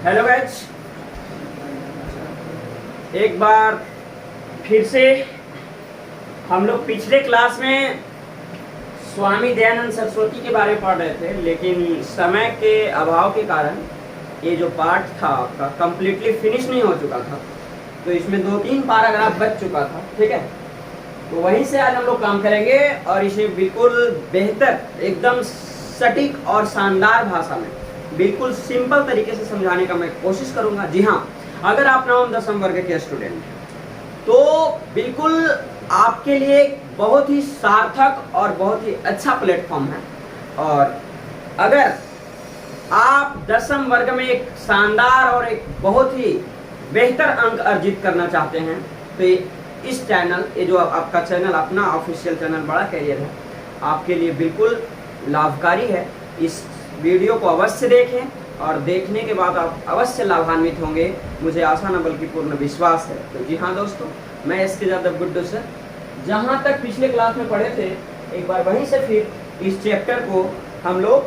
Hello guys, एक बार फिर से हम लोग पिछले क्लास में स्वामी दयानंद सरस्वती के बारे में पढ़ रहे थे, लेकिन समय के अभाव के कारण ये जो पार्ट था आपका कम्प्लीटली फिनिश नहीं हो चुका था। तो इसमें 2-3 पैराग्राफ बच चुका था, ठीक है। तो वहीं से आज हम लोग काम करेंगे और इसे बिल्कुल बेहतर, एकदम सटीक और शानदार भाषा में बिल्कुल सिंपल तरीके से समझाने का मैं कोशिश करूंगा। जी हाँ, अगर आप नवम दसम वर्ग के स्टूडेंट हैं तो बिल्कुल आपके लिए बहुत ही सार्थक और बहुत ही अच्छा प्लेटफॉर्म है। और अगर आप दसम वर्ग में एक शानदार और एक बहुत ही बेहतर अंक अर्जित करना चाहते हैं तो इस चैनल, ये जो आपका चैनल, अपना ऑफिशियल चैनल बड़ा कैरियर है, आपके लिए बिल्कुल लाभकारी है। इस वीडियो को अवश्य देखें और देखने के बाद आप अवश्य लाभान्वित होंगे, मुझे आशा न बल्कि पूर्ण विश्वास है। तो जी हाँ दोस्तों, मैं SK यादव गुड्डू सर, जहाँ तक पिछले क्लास में पढ़े थे एक बार वहीं से फिर इस चैप्टर को हम लोग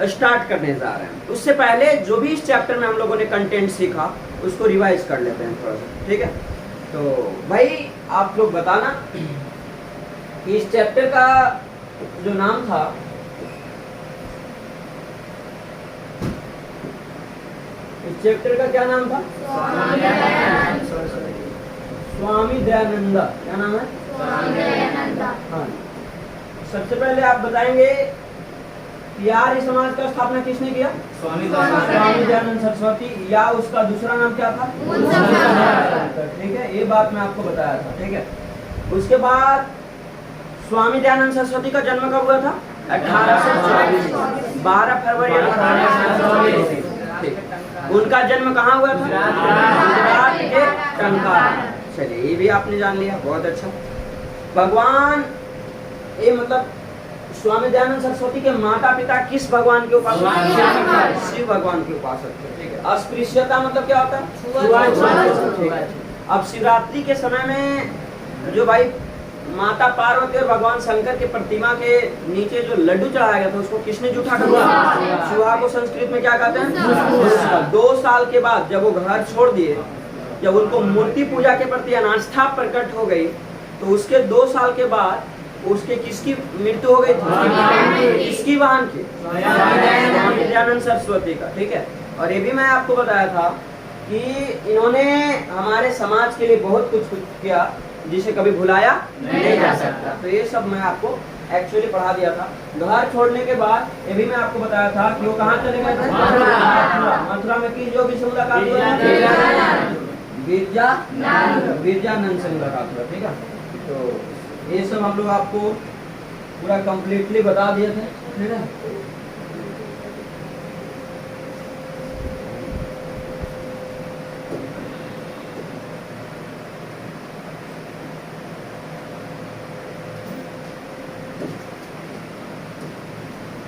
स्टार्ट करने जा रहे हैं। उससे पहले जो भी इस चैप्टर में हम लोगों ने कंटेंट सीखा उसको रिवाइज कर लेते हैं थोड़ा सा, ठीक है। तो भाई आप लोग बताना कि इस चैप्टर का जो नाम था, इस चैप्टर का क्या नाम था? स्वामी दयानंद। क्या नाम है? स्वामी दयानंद। हाँ, सबसे पहले आप बताएंगे कि आर्य समाज का स्थापना किसने किया? स्वामी दयानंद सरस्वती, या उसका दूसरा नाम क्या था? ठीक है, ये बात मैं आपको बताया था, ठीक है। उसके बाद स्वामी दयानंद सरस्वती का जन्म कब हुआ था? 1824, 12 फरवरी 1824। उनका जन्म कहाँ हुआ था? गुजरात के टंकार। चलिए, ये भी आपने जान लिया, बहुत अच्छा। भगवान, ये मतलब स्वामी दयानंद सरस्वती के माता पिता किस भगवान के उपासक थे? शिव भगवान के उपासक थे, ठीक है। अस्पृश्यता मतलब क्या होता है? ठीक है। अब शिवरात्रि के समय में जो भाई माता पार्वती और भगवान शंकर के प्रतिमा के नीचे जो लड्डू चढ़ाया गया था उसको किसने जूठा कर? चूहा को संस्कृत में क्या कहते हैं? 2 साल के बाद जब वो घर छोड़ दिए, जब उनको मूर्ति पूजा के प्रति अनास्था प्रकट हो गई, तो उसके 2 साल के बाद उसके किसकी मृत्यु हो गई थी? किसकी वाहन की? स्वामी दयानंद सरस्वती का, ठीक है। और ये भी मैं आपको बताया था कि इन्होंने हमारे समाज के लिए बहुत कुछ किया जिसे कभी भुलाया नहीं जा सकता। तो ये सब मैं आपको एक्चुअली पढ़ा दिया था। घर छोड़ने के बाद ये भी मैं आपको बताया था कि वो कहाँ चले गए थे? मथुरा में की जो भी से मुलाकात हुई, गिरजानंद से मुलाकात हुआ, ठीक है। तो ये सब हम लोग आपको पूरा कंप्लीटली बता दिए थे, ठीक है।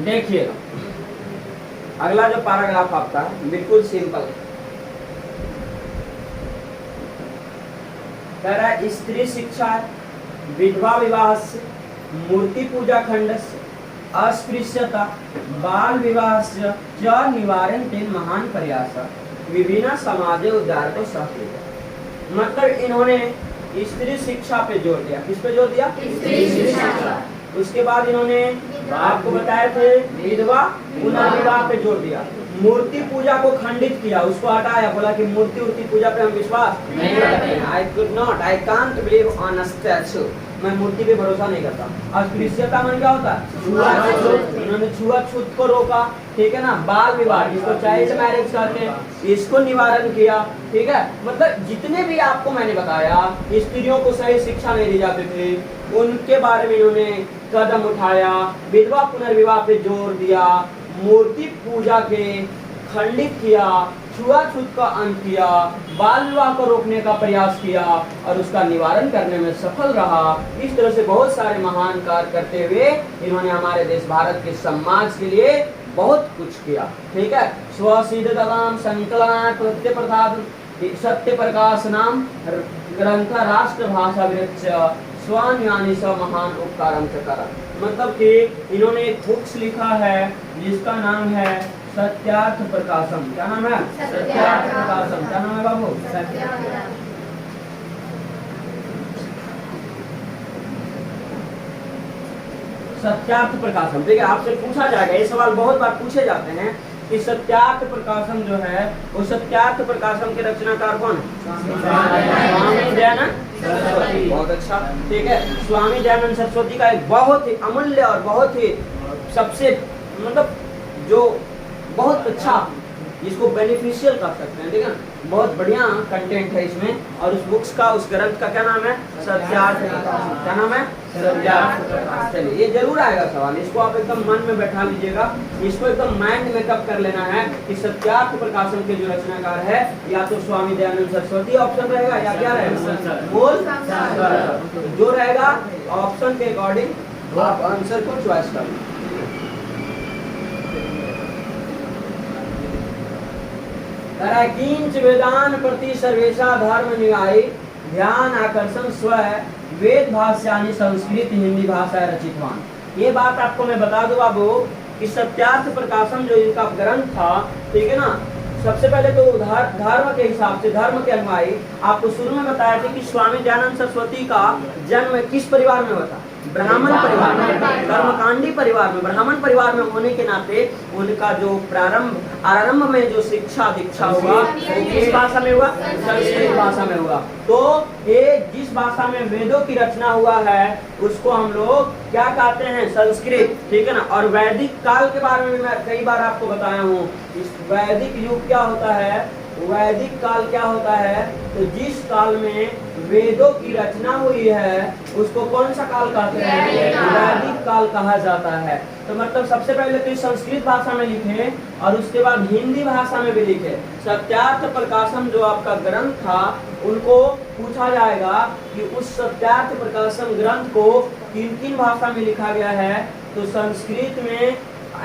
देखिए, अगला जो पैराग्राफ आपका बिल्कुल सिंपल है। कह रहा है स्त्री शिक्षा, विधवा विवाह से, मूर्ति पूजा खंड से, अस्पृश्यता, बाल विवाह से च निवारण ते महान प्रयास विभिन्न समाजे उद्धार को सहकृत। मतलब इन्होंने स्त्री शिक्षा पे जोर दिया। किस पे जोर दिया? स्त्री शिक्षा। उसके बाद इन्होंने आपको बताए थे विधवा पुनर्विवाह पे जोर दिया। मूर्ति पूजा को खंडित किया, उसको हटाया, बोला कि मूर्ति पूजा पे हम विश्वास नहीं करते। I could not, I can't believe on a statue, मैं मूर्ति पे भरोसा नहीं करता। अस्पृश्यता मन क्या होता है? छुआछूत। इन्होंने छुआछूत को रोका, ठीक है ना। बाल विवाह, जिसको चाइल्ड मैरिज कहते हैं, इसको निवारण किया, ठीक है। मतलब जितने भी आपको मैंने बताया स्त्रियों को सही शिक्षा नहीं दी जाती थी, उनके बारे में इन्होंने कदम उठाया। विधवा पुनर्विवाह पे जोर दिया, मूर्ति पूजा के खंडित किया, छुआछूत का अंत किया, बाल विवाह को रोकने का प्रयास किया और उसका निवारण करने में सफल रहा। इस तरह से बहुत सारे महान कार्य करते हुए इन्होंने हमारे देश भारत के समाज के लिए बहुत कुछ किया, ठीक है। स्वसिद्धताम संकलन प्रत्यय प्रसाद सत्य प्रकाश नाम ग्रंथ राष्ट्र भाषा वृक्ष स्वान्यानि स महान उपकारम च कर। मतलब कि इन्होंने एक बुक्स लिखा है जिसका नाम है सत्यार्थ प्रकाशम। क्या नाम है? सत्यार्थ प्रकाशम। क्या नाम है बाबू? सत्यार्थ प्रकाशम। ठीक है, आपसे पूछा जाएगा, ये सवाल बहुत बार पूछे जाते हैं कि सत्यार्थ प्रकाशम जो है वो सत्यार्थ प्रकाशम के रचनाकार कौन है? स्वामी दयानंद सरस्वती। बहुत अच्छा। ठीक है, स्वामी दयानंद सरस्वती का एक बहुत ही अमूल्य और बहुत ही सबसे मतलब जो बहुत अच्छा इसको बेनिफिशियल कर सकते हैं, ठीक है, बहुत बढ़िया कंटेंट है इसमें। और उस बुक्स का, उस ग्रंथ का क्या नाम है? सत्यार्थ प्रकाशम। क्या नाम है? सत्यार्थ प्रकाशम। चलिए, ये जरूर आएगा सवाल, इसको आप एकदम मन में बैठा लीजिएगा, इसको एकदम माइंड में कब कर लेना है कि सत्यार्थ प्रकाशम के जो रचनाकार है या तो स्वामी दयानंद सरस्वती ऑप्शन रहेगा या क्या रहेगा? मूल जो रहेगा ऑप्शन के अकॉर्डिंग आप आंसर को चॉइस कर लें। किंच वेदान प्रति सर्वेशा धर्म निवाई ध्यान आकर्षण स्व वेद भाष्यानि संस्कृत हिंदी भाषा रचितवान। ये बात आपको मैं बता दूं बाबू कि सत्यार्थ प्रकाशम जो इनका ग्रंथ था, ठीक है ना, सबसे पहले तो धर्म के हिसाब से, धर्म के अनुयायी, आपको शुरू में बताया था कि स्वामी दयानंद सरस्वती का जन्म किस परिवार में हुआ था? ब्राह्मण परिवार में, कर्मकांडी परिवार में, ब्राह्मण परिवार में होने के नाते उनका जो आरंभ में जो शिक्षा दीक्षा हुआ वो किस भाषा में हुआ? संस्कृत भाषा में हुआ। तो ये जिस भाषा में वेदों की रचना हुआ है उसको हम लोग क्या कहते हैं? संस्कृत। ठीक है ना। और वैदिक काल के बारे में मैं कई बार आपको बताया हूँ, इस वैदिक युग क्या होता है, वैदिक काल क्या होता है, तो जिस काल में वेदों की रचना हुई है उसको कौन सा काल कहते हैं? वैदिक काल कहा जाता है। तो मतलब सबसे पहले तो संस्कृत भाषा में लिखे और उसके बाद हिंदी भाषा में भी लिखे। सत्यार्थ प्रकाशम जो आपका ग्रंथ था उनको पूछा जाएगा कि उस सत्यार्थ प्रकाशम ग्रंथ को किन किन भाषा में लिखा गया है, तो संस्कृत में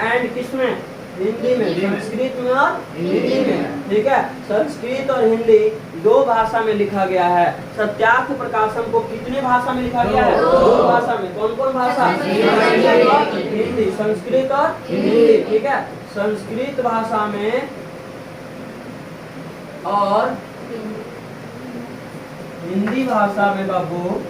एंड किसमें? हिंदी में। संस्कृत में और हिंदी में। ठीक है, संस्कृत और हिंदी दो भाषा में लिखा गया है। सत्यार्थ प्रकाशम को कितने भाषा में लिखा गया है? दो भाषा में। कौन कौन भाषा? हिंदी, संस्कृत और हिंदी। ठीक है, संस्कृत भाषा में और हिंदी भाषा में बाबू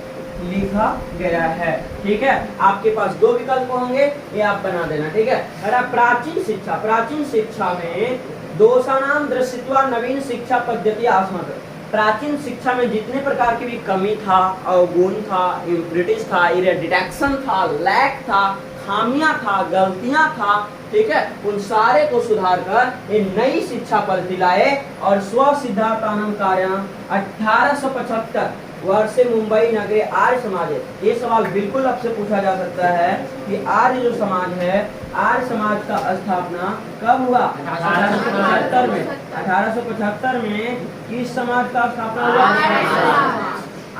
लिखा गया है। ठीक है, आपके पास दो विकल्प होंगे, ये आप बना देना। ठीक है। अरे प्राचीन शिक्षा में दोषानाम दृश्यत्वा नवीन शिक्षा पद्धति आस्मत। प्राचीन शिक्षा में जितने प्रकार की भी कमी था, अवगुण था, इम्प्रिटिस था, डिटेक्शन था, लैक था, खामियां था, गलतियां था, ठीक है, उन सारे को सुधार कर एक नई शिक्षा पद्धति लाए और स्व सिद्धांतानम कार्य 1875 वर्षे मुंबई नगरे आर्य समाज है। ये सवाल बिल्कुल आपसे पूछा जा सकता है कि आर्य जो समाज है, आर्य समाज का स्थापना कब हुआ? 1875 में। 1875 में किस समाज का स्थापना हुआ?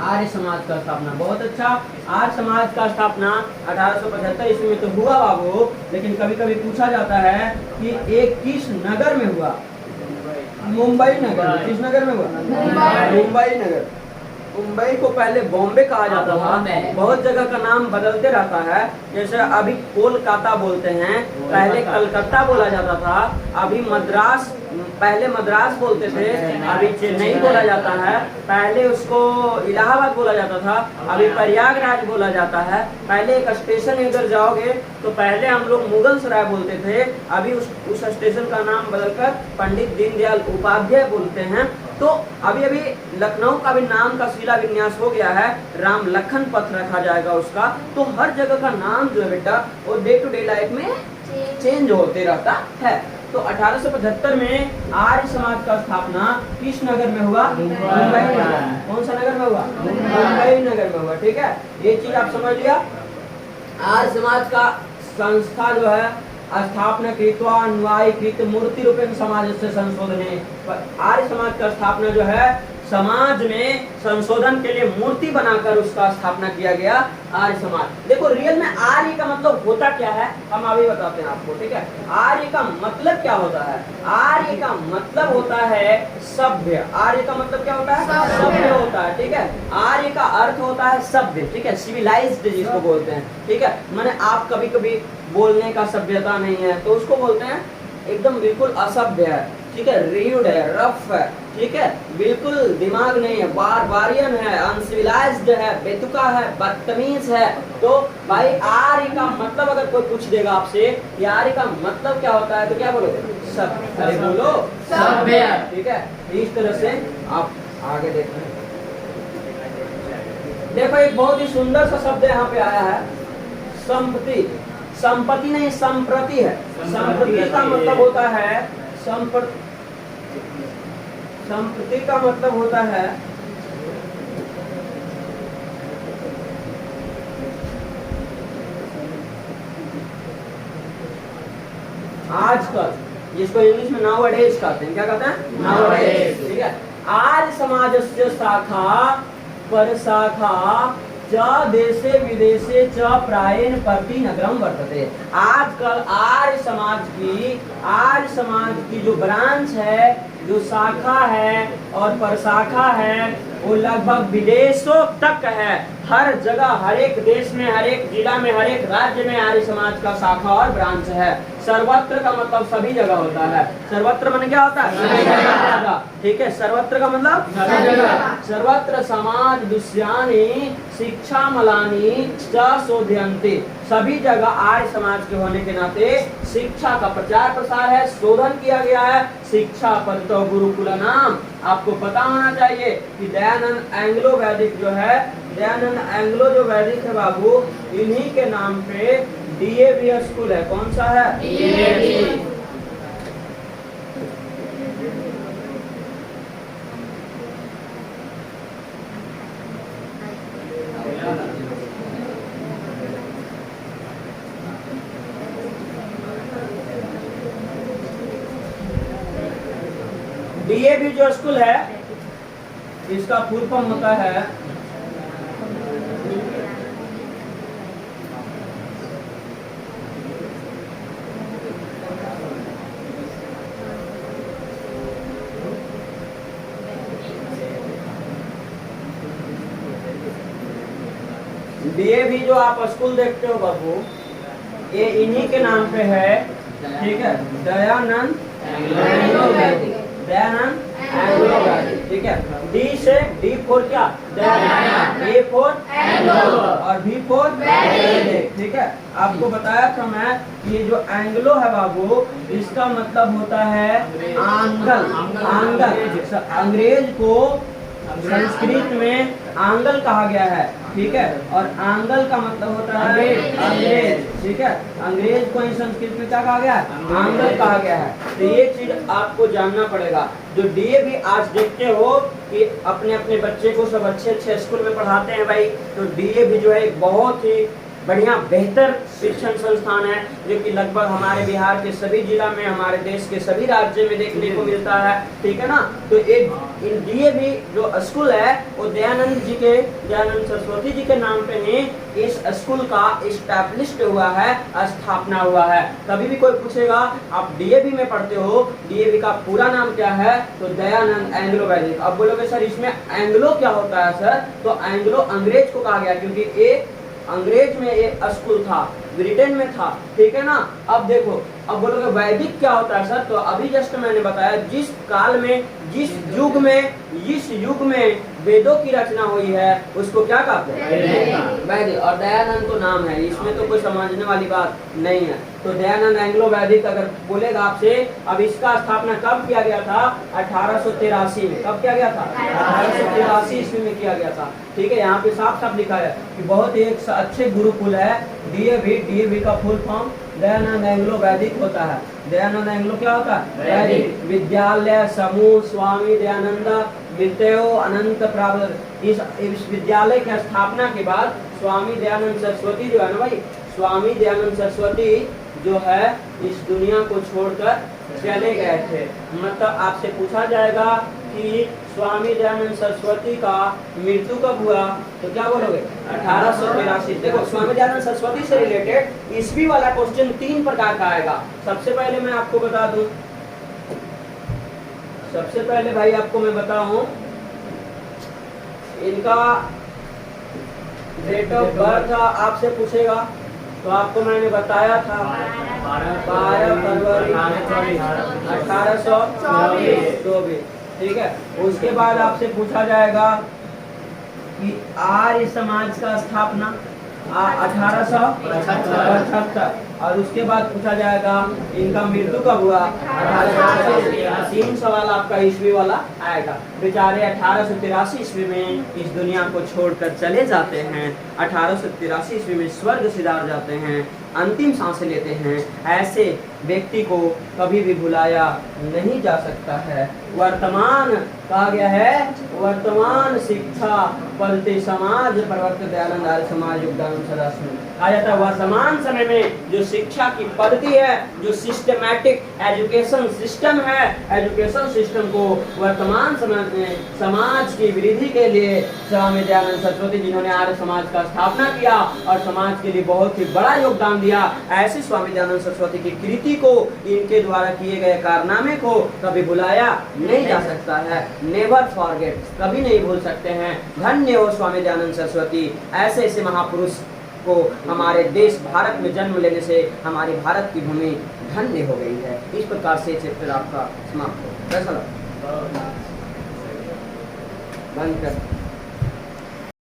आर्य समाज का स्थापना। बहुत अच्छा, आर्य समाज का स्थापना 1875 ईस्वी में तो हुआ बाबू, लेकिन कभी कभी पूछा जाता है कि एक किस नगर में हुआ? मुंबई नगर। किस नगर में हुआ? मुंबई नगर। मुंबई को पहले बॉम्बे कहा जाता था, बहुत जगह का नाम बदलते रहता है, जैसे अभी कोलकाता बोलते हैं, पहले कलकत्ता बोला जाता था, अभी मद्रास, पहले मद्रास बोलते थे, अभी चेन्नई बोला जाता है, पहले उसको इलाहाबाद बोला जाता था, अभी प्रयागराज बोला जाता है। पहले एक स्टेशन इधर जाओगे तो पहले हम लोग मुगल सराय बोलते थे, अभी उस स्टेशन का नाम बदलकर पंडित दीनदयाल उपाध्याय बोलते हैं। तो अभी अभी लखनऊ का भी नाम का शिला विन्यास हो गया है, राम लखन पथ रखा जाएगा उसका। तो हर जगह का नाम जो है बेटा वो डे टू डे लाइफ में चेंज होते रहता है। तो 1875 में आर्य समाज का स्थापना किस नगर में हुआ? मुंबई नगर। कौन सा नगर में हुआ? मुंबई नगर में हुआ। ठीक है, ये चीज आप समझ लिया। आर्य समाज का संस्था जो है स्थापना कृत्वा अन्वयी कृत मूर्ति रूपेण समाज से संशोधन। आर्य समाज का स्थापना जो है समाज में संशोधन के लिए मूर्ति बनाकर उसका स्थापना किया गया आर्य समाज। देखो रियल में आर्य का मतलब होता क्या है, हम अभी बताते हैं आपको, ठीक है। आर्य का मतलब क्या होता है? आर्य का मतलब होता है सभ्य। आर्य का मतलब क्या होता है? सभ्य होता है, ठीक है। आर्य का अर्थ होता है सभ्य, ठीक है, सिविलाइज्ड जिसको बोलते हैं, ठीक है। माने आप कभी कभी बोलने का सभ्यता नहीं है तो उसको बोलते हैं एकदम बिल्कुल असभ्य है, ठीक है, र्यूड है, रफ है, ठीक है, बिल्कुल दिमाग नहीं है, बारबारियन है, अनसिविलाइज्ड है, बेतुका है, बदतमीज है। तो भाई आर्य का मतलब अगर कोई पूछ देगा आपसे कि आर्य का मतलब क्या होता है तो क्या बोलोगे? सभ्य। अरे बोलो सभ्य, ठीक है। इस तरह से आप आगे देखते हैं। देखो एक बहुत ही सुंदर सा शब्द यहाँ पे आया है, संपत्ति। संपत्ति नहीं, संप्रति है। संप्रति का मतलब होता है संप्रति का मतलब होता है आजकल, जिसको इंग्लिश में नाउअडेज कहते हैं। क्या कहते हैं? नाउअडेज, ठीक है। आर्य समाजस्य शाखा परशाखा च देशे विदेशे च प्रायेण प्रतिनगरम वर्तते। आजकल आर्य समाज की जो ब्रांच है, जो शाखा है और परशाखा है, वो लगभग विदेशों तक है। हर जगह, हर एक देश में, हर एक जिला में, हर एक राज्य में आर्य समाज का शाखा और ब्रांच है। सर्वत्र का मतलब सभी जगह होता है। सर्वत्र माने क्या होता है? सभी जगह, ठीक है। सर्वत्र का मतलब सभी जगह। सर्वत्र समाज दुष्यानि शिक्षा मलानी च शोधयन्ति। सभी जगह आर्य समाज के होने के नाते शिक्षा का प्रचार प्रसार है, शोधन किया गया है। शिक्षा परितो गुरुकुल नाम आपको पता होना चाहिए कि दयानंद एंग्लो वैदिक जो है, दयानंद एंग्लो जो वैदिक है बाबू, इन्हीं के नाम पे डीएवी स्कूल है। कौन सा है? डीएवी। डीएवी जो स्कूल है, इसका फुल फॉर्म होता है डीएवी। जो आप स्कूल देखते हो बाबू, ये इन्हीं के नाम पे है, ठीक है। दयानंद एंग्लो वैदिक, दयानंद एंग्लो वैदिक, ठीक है। डी से डी फोर क्या? दयानंद, ए फोर एंग्लो और भी फोर वैदिक, ठीक है। आपको बताया था मैं, ये जो एंग्लो है बाबू, इसका मतलब होता है आंगल। आंगल अंग्रेज को संस्कृत में आंगल कहा गया है, ठीक है। और आंगल का मतलब होता है अंग्रेज, ठीक है। अंग्रेज को ही संस्कृत में क्या कहा गया है? आंगल कहा गया है। तो ये चीज आपको जानना पड़ेगा। जो डीएवी आज देखते हो कि अपने अपने बच्चे को सब अच्छे अच्छे स्कूल में पढ़ाते हैं भाई, तो डीएवी जो है एक बहुत ही बढ़िया बेहतर शिक्षण संस्थान है, जो कि लगभग हमारे बिहार के सभी जिला में, हमारे देश के सभी राज्य में देखने को मिलता है, ठीक है ना। तो एक डीएवी जो स्कूल है वो दयानंद सरस्वती जी के नाम पे ही इस स्कूल का इस्टेब्लिश्ड हुआ है, स्थापना हुआ है। कभी भी कोई पूछेगा आप डीएवी में पढ़ते हो, डीएवी का पूरा नाम क्या है, तो दयानंद एंग्लो वैदिक। अब बोलोगे सर इसमें एंग्लो क्या होता है सर? तो एंग्लो अंग्रेज को कहा गया, क्योंकि ये अंग्रेज में ये स्कूल था, ब्रिटेन में था, ठीक है ना। अब देखो, अब बोलोगे वैदिक क्या होता है सर? तो अभी जस्ट मैंने बताया, जिस काल में, जिस युग में वेदों की रचना हुई है उसको क्या कहते हैं? वैदिक। और दयानंद तो नाम है, इसमें तो कोई समझने वाली बात नहीं है। तो दयानंद एंग्लो वैदिक अगर बोलेगा आपसे, अब इसका स्थापना कब किया गया था? 1883 में। कब किया गया था? 1883 ईस्वी में किया गया था, ठीक है। यहाँ पे साफ साफ लिखा है कि बहुत ही एक अच्छे गुरुकुल है डीएवी। डीएवी का फुल फॉर्म दयानंद एंग्लो वैदिक होता है। दयानंद एंग्लो क्या होता है? वैदिक। विद्यालय समूह स्वामी दयानंद विद्यो अनंत प्राप्त। इस विद्यालय की स्थापना के बाद स्वामी दयानंद सरस्वती जो है ना भाई, स्वामी दयानंद सरस्वती जो है इस दुनिया को छोड़कर चले गए थे। मतलब आपसे पूछा जाएगा कि स्वामी दयानंद सरस्वती का मृत्यु कब हुआ, तो क्या बोलोगे? 1883। देखो स्वामी दयानंद सरस्वती से रिलेटेड ईस्वी वाला क्वेश्चन 3 प्रकार का आएगा। सबसे पहले मैं आपको बता दूं, सबसे पहले भाई आपको मैं बताऊं, इनका डेट ऑफ बर्थ आपसे पूछेगा तो आपको मैंने बताया था 12 फरवरी 1824। ठीक है। उसके बाद आपसे पूछा जाएगा कि आर्य समाज का स्थापना 1875, और उसके बाद पूछा जाएगा इनका मृत्यु कब हुआ 1883। 3 सवाल आपका ईस्वी वाला आएगा। बेचारे 1883 ईस्वी में इस दुनिया को छोड़कर चले जाते हैं, 1883 ईस्वी में स्वर्ग सिधार जाते हैं, अंतिम सांसें लेते हैं। ऐसे व्यक्ति को कभी भी भुलाया नहीं जा सकता है। वर्तमान कहा गया है, वर्तमान शिक्षा पलते समाज प्रवर्तक दयानंद आर्य समाज योगदान सदा कहा जाता है। वर्तमान समय में जो शिक्षा की पद्धति है, जो सिस्टमैटिक एजुकेशन सिस्टम है, एजुकेशन सिस्टम को वर्तमान समय में समाज की वृद्धि के लिए स्वामी दयानंद सरस्वती जिन्होंने आर्य समाज का स्थापना किया और समाज के लिए बहुत ही बड़ा योगदान दिया, ऐसे स्वामी दयानंद सरस्वती की कृति को, इनके द्वारा किए गए कारनामे को कभी भुलाया नहीं जा सकता है। नेवर फॉरगेट, कभी नहीं भूल सकते हैं। धन्य हो स्वामी दयानंद सरस्वती। ऐसे ऐसे महापुरुष को हमारे देश भारत में जन्म लेने से हमारी भारत की भूमि धन्य हो गई है। इस प्रकार से चैप्टर आपका समाप्त हो। कैसा लगा? बंद कर।